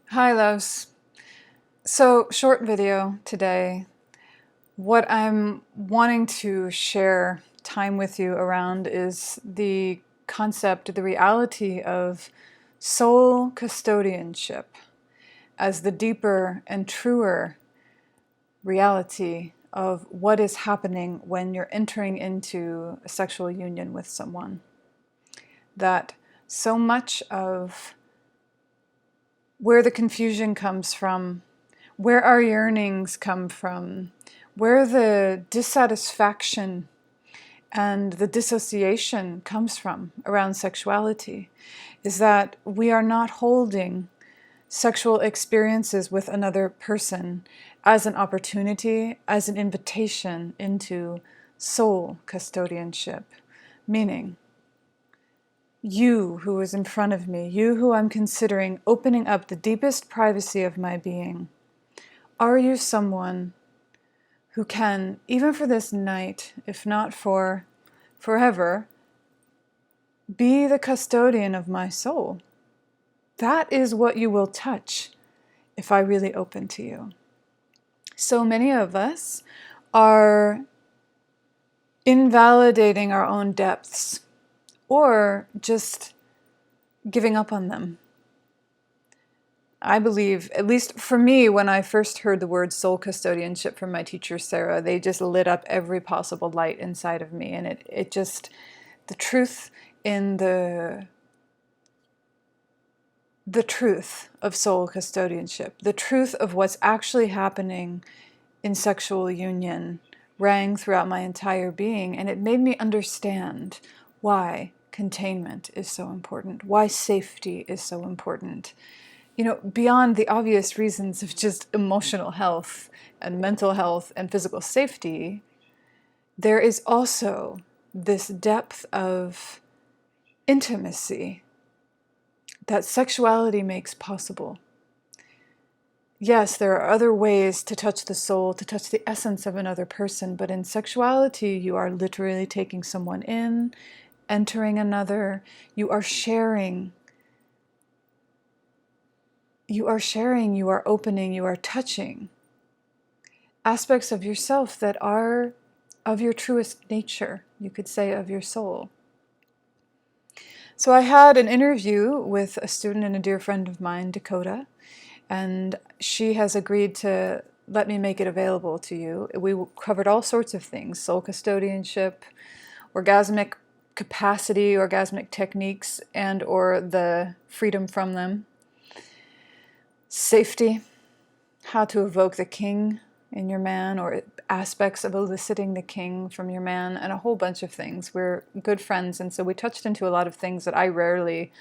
Hi, loves. So, short video today. What I'm wanting to share time with you around is the concept, the reality of soul custodianship as the deeper and truer reality of what is happening when you're entering into a sexual union with someone. That so much of where the confusion comes from, where our yearnings come from, where the dissatisfaction and the dissociation comes from around sexuality, is that we are not holding sexual experiences with another person as an opportunity, as an invitation into soul custodianship, meaning you who is in front of me, you who I'm considering opening up the deepest privacy of my being. Are you someone who can, even for this night, if not for forever, be the custodian of my soul? That is what you will touch if I really open to you. So many of us are invalidating our own depths or just giving up on them. I believe, at least for me, when I first heard the word soul custodianship from my teacher, Sarah, they just lit up every possible light inside of me. And it just, the truth in the truth of soul custodianship, the truth of what's actually happening in sexual union rang throughout my entire being. And it made me understand why containment is so important, why safety is so important. Beyond the obvious reasons of just emotional health and mental health and physical safety, there is also this depth of intimacy that sexuality makes possible. Yes, there are other ways to touch the soul, to touch the essence of another person, but in sexuality, you are literally taking someone in, entering another. You are sharing, you are opening, you are touching aspects of yourself that are of your truest nature, you could say of your soul. So I had an interview with a student and a dear friend of mine, Dakota, and she has agreed to let me make it available to you. We covered all sorts of things: soul custodianship, orgasmic capacity, orgasmic techniques, and or the freedom from them, safety, how to evoke the king in your man, or aspects of eliciting the king from your man, and a whole bunch of things. We're good friends, and so we touched into a lot of things that I rarely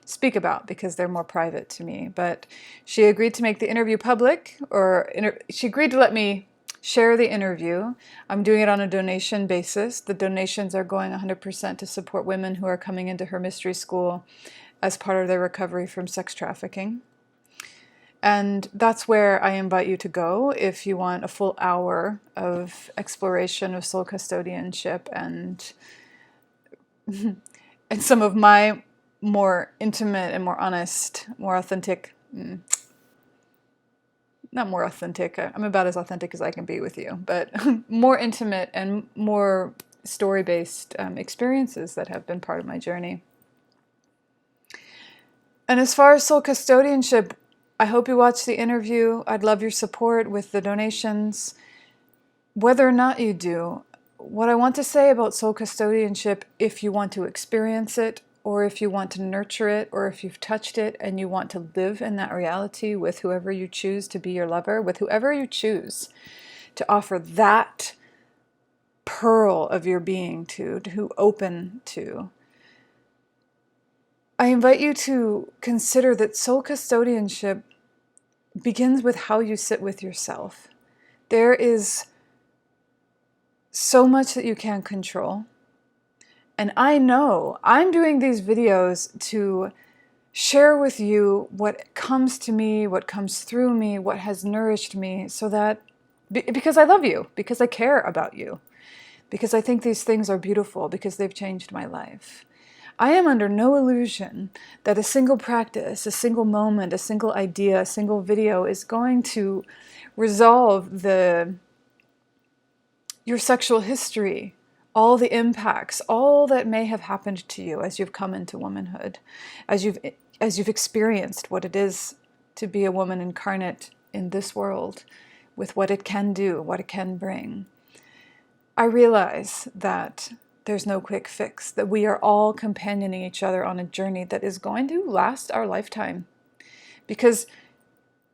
speak about because they're more private to me. But she agreed to make the interview public, or she agreed to let me share the interview. I'm doing it on a donation basis. The donations are going 100% to support women who are coming into her mystery school as part of their recovery from sex trafficking. And that's where I invite you to go if you want a full hour of exploration of soul custodianship and some of my more intimate and more honest, more authentic, not more authentic, I'm about as authentic as I can be with you, but more intimate and more story-based experiences that have been part of my journey. And as far as soul custodianship, I hope you watch the interview. I'd love your support with the donations. Whether or not you do, what I want to say about soul custodianship, if you want to experience it, or if you want to nurture it, or if you've touched it and you want to live in that reality with whoever you choose to be your lover, with whoever you choose to offer that pearl of your being to open to, I invite you to consider that soul custodianship begins with how you sit with yourself. There is so much that you can't control. And I know I'm doing these videos to share with you what comes to me, what comes through me, what has nourished me, so that, because I love you, because I care about you, because I think these things are beautiful, because they've changed my life. I am under no illusion that a single practice, a single moment, a single idea, a single video is going to resolve your sexual history, all the impacts, all that may have happened to you as you've come into womanhood, as you've experienced what it is to be a woman incarnate in this world, with what it can do, what it can bring. I realize that there's no quick fix, that we are all companioning each other on a journey that is going to last our lifetime. Because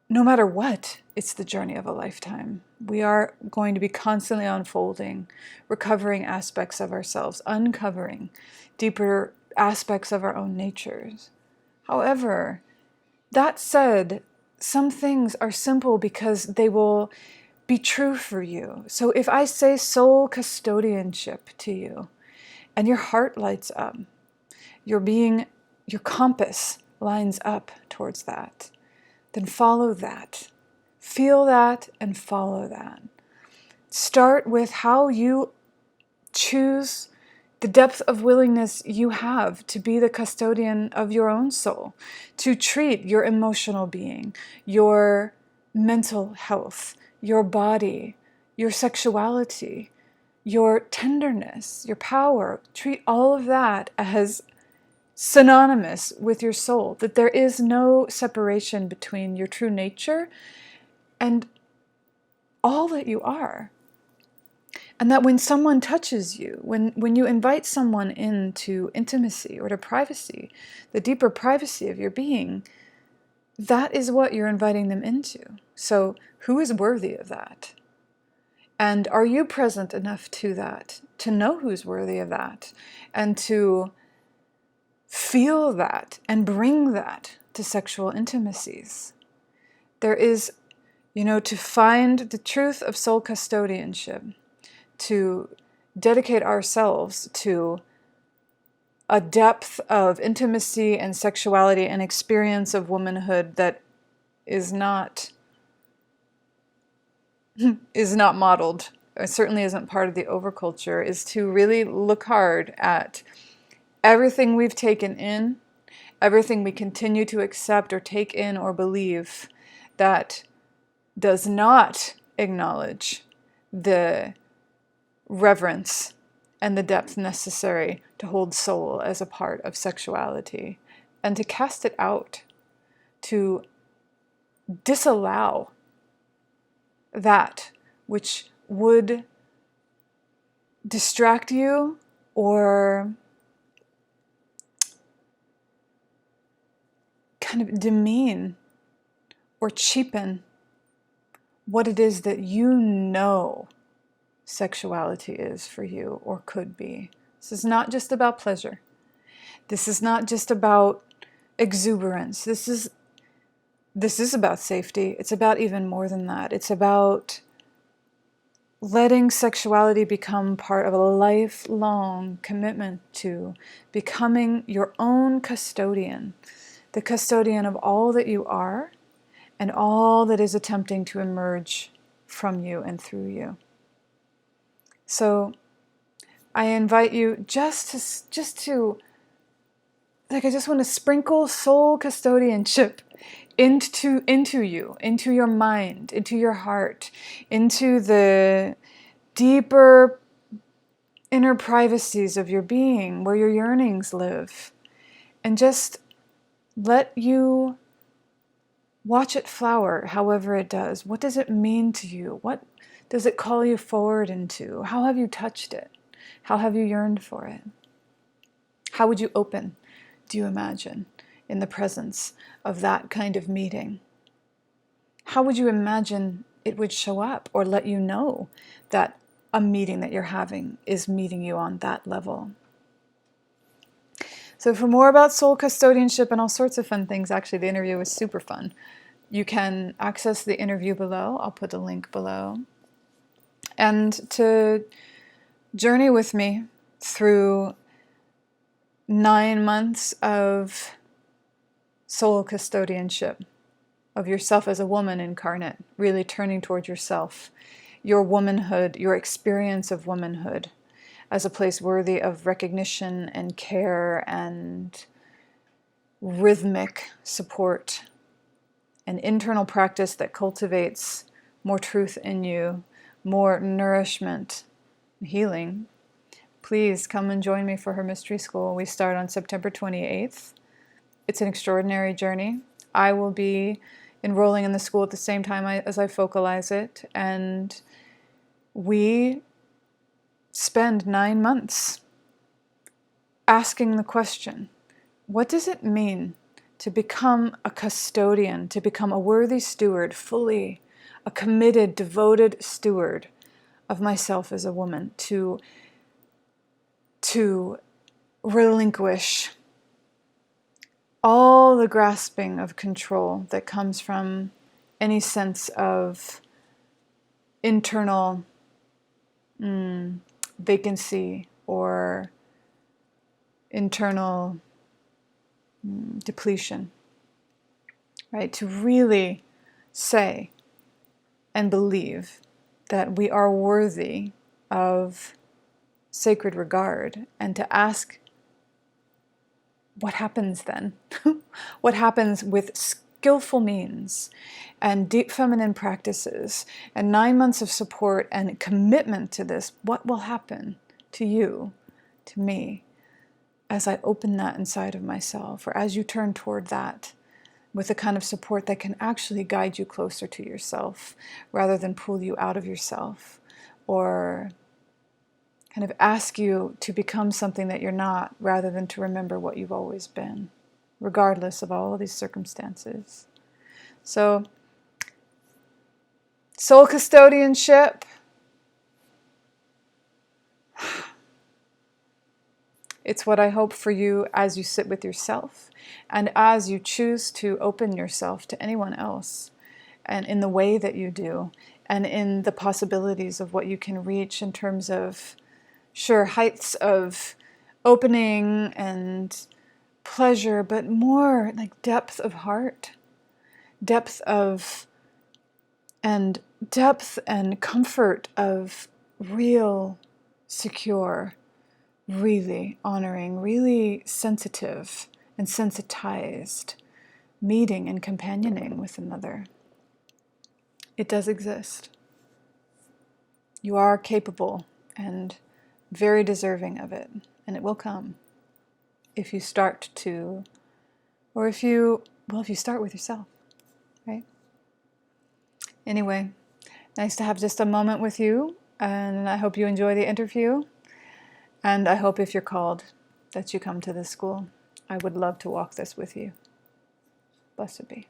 no matter what, it's the journey of a lifetime. We are going to be constantly unfolding, recovering aspects of ourselves, uncovering deeper aspects of our own natures. However, that said, some things are simple because they will be true for you. So if I say soul custodianship to you, and your heart lights up, your compass lines up towards that, then follow that. Feel that and follow that. Start with how you choose the depth of willingness you have to be the custodian of your own soul, to treat your emotional being, your mental health, your body, your sexuality, your tenderness, your power. Treat all of that as synonymous with your soul, that there is no separation between your true nature and all that you are. And that when someone touches you, when you invite someone into intimacy or to privacy, the deeper privacy of your being, that is what you're inviting them into. So who is worthy of that? And are you present enough to that, to know who's worthy of that, and to feel that and bring that to sexual intimacies? There is, to find the truth of soul custodianship, to dedicate ourselves to a depth of intimacy and sexuality and experience of womanhood that is not modeled, or certainly isn't part of the overculture, is to really look hard at everything we've taken in, everything we continue to accept or take in or believe that does not acknowledge the reverence and the depth necessary to hold soul as a part of sexuality, and to cast it out, to disallow that which would distract you or kind of demean or cheapen what it is that sexuality is for you or could be. This is not just about pleasure. This is not just about exuberance. This is about safety. It's about even more than that. It's about letting sexuality become part of a lifelong commitment to becoming your own custodian, the custodian of all that you are and all that is attempting to emerge from you and through you. So I invite you I just want to sprinkle soul custodianship into you, into your mind, into your heart, into the deeper inner privacies of your being, where your yearnings live, and just let you watch it flower however it does. What does it mean to you? What does it call you forward into? How have you touched it? How have you yearned for it? How would you open, do you imagine, in the presence of that kind of meeting? How would you imagine it would show up or let you know that a meeting that you're having is meeting you on that level? So for more about soul custodianship and all sorts of fun things, actually the interview was super fun. You can access the interview below. I'll put a link below. And to journey with me through 9 months of soul custodianship, of yourself as a woman incarnate, really turning toward yourself, your womanhood, your experience of womanhood, as a place worthy of recognition and care and rhythmic support, an internal practice that cultivates more truth in you, more nourishment, healing, please come and join me for her mystery school. We start on September 28th. It's an extraordinary journey. I will be enrolling in the school at the same time as I focalize it, and we spend 9 months asking the question, what does it mean to become a custodian, to become a worthy steward, fully a committed, devoted steward of myself as a woman, to relinquish all the grasping of control that comes from any sense of internal vacancy or internal depletion, right? To really say and believe that we are worthy of sacred regard, and to ask, what happens then? What happens with skillful means and deep feminine practices and 9 months of support and commitment to this? What will happen to you, to me, as I open that inside of myself, or as you turn toward that with the kind of support that can actually guide you closer to yourself rather than pull you out of yourself, or kind of ask you to become something that you're not rather than to remember what you've always been, regardless of all of these circumstances. So, soul custodianship. It's what I hope for you as you sit with yourself and as you choose to open yourself to anyone else, and in the way that you do, and in the possibilities of what you can reach in terms of, sure, heights of opening and pleasure, but more like depth of heart, depth and comfort of real secure, really honoring, really sensitive and sensitized meeting and companioning with another. It does exist. You are capable and very deserving of it, and it will come if you start to, or if you start with yourself, right? Anyway, nice to have just a moment with you, and I hope you enjoy the interview, and I hope if you're called that you come to this school. I would love to walk this with you. Blessed be.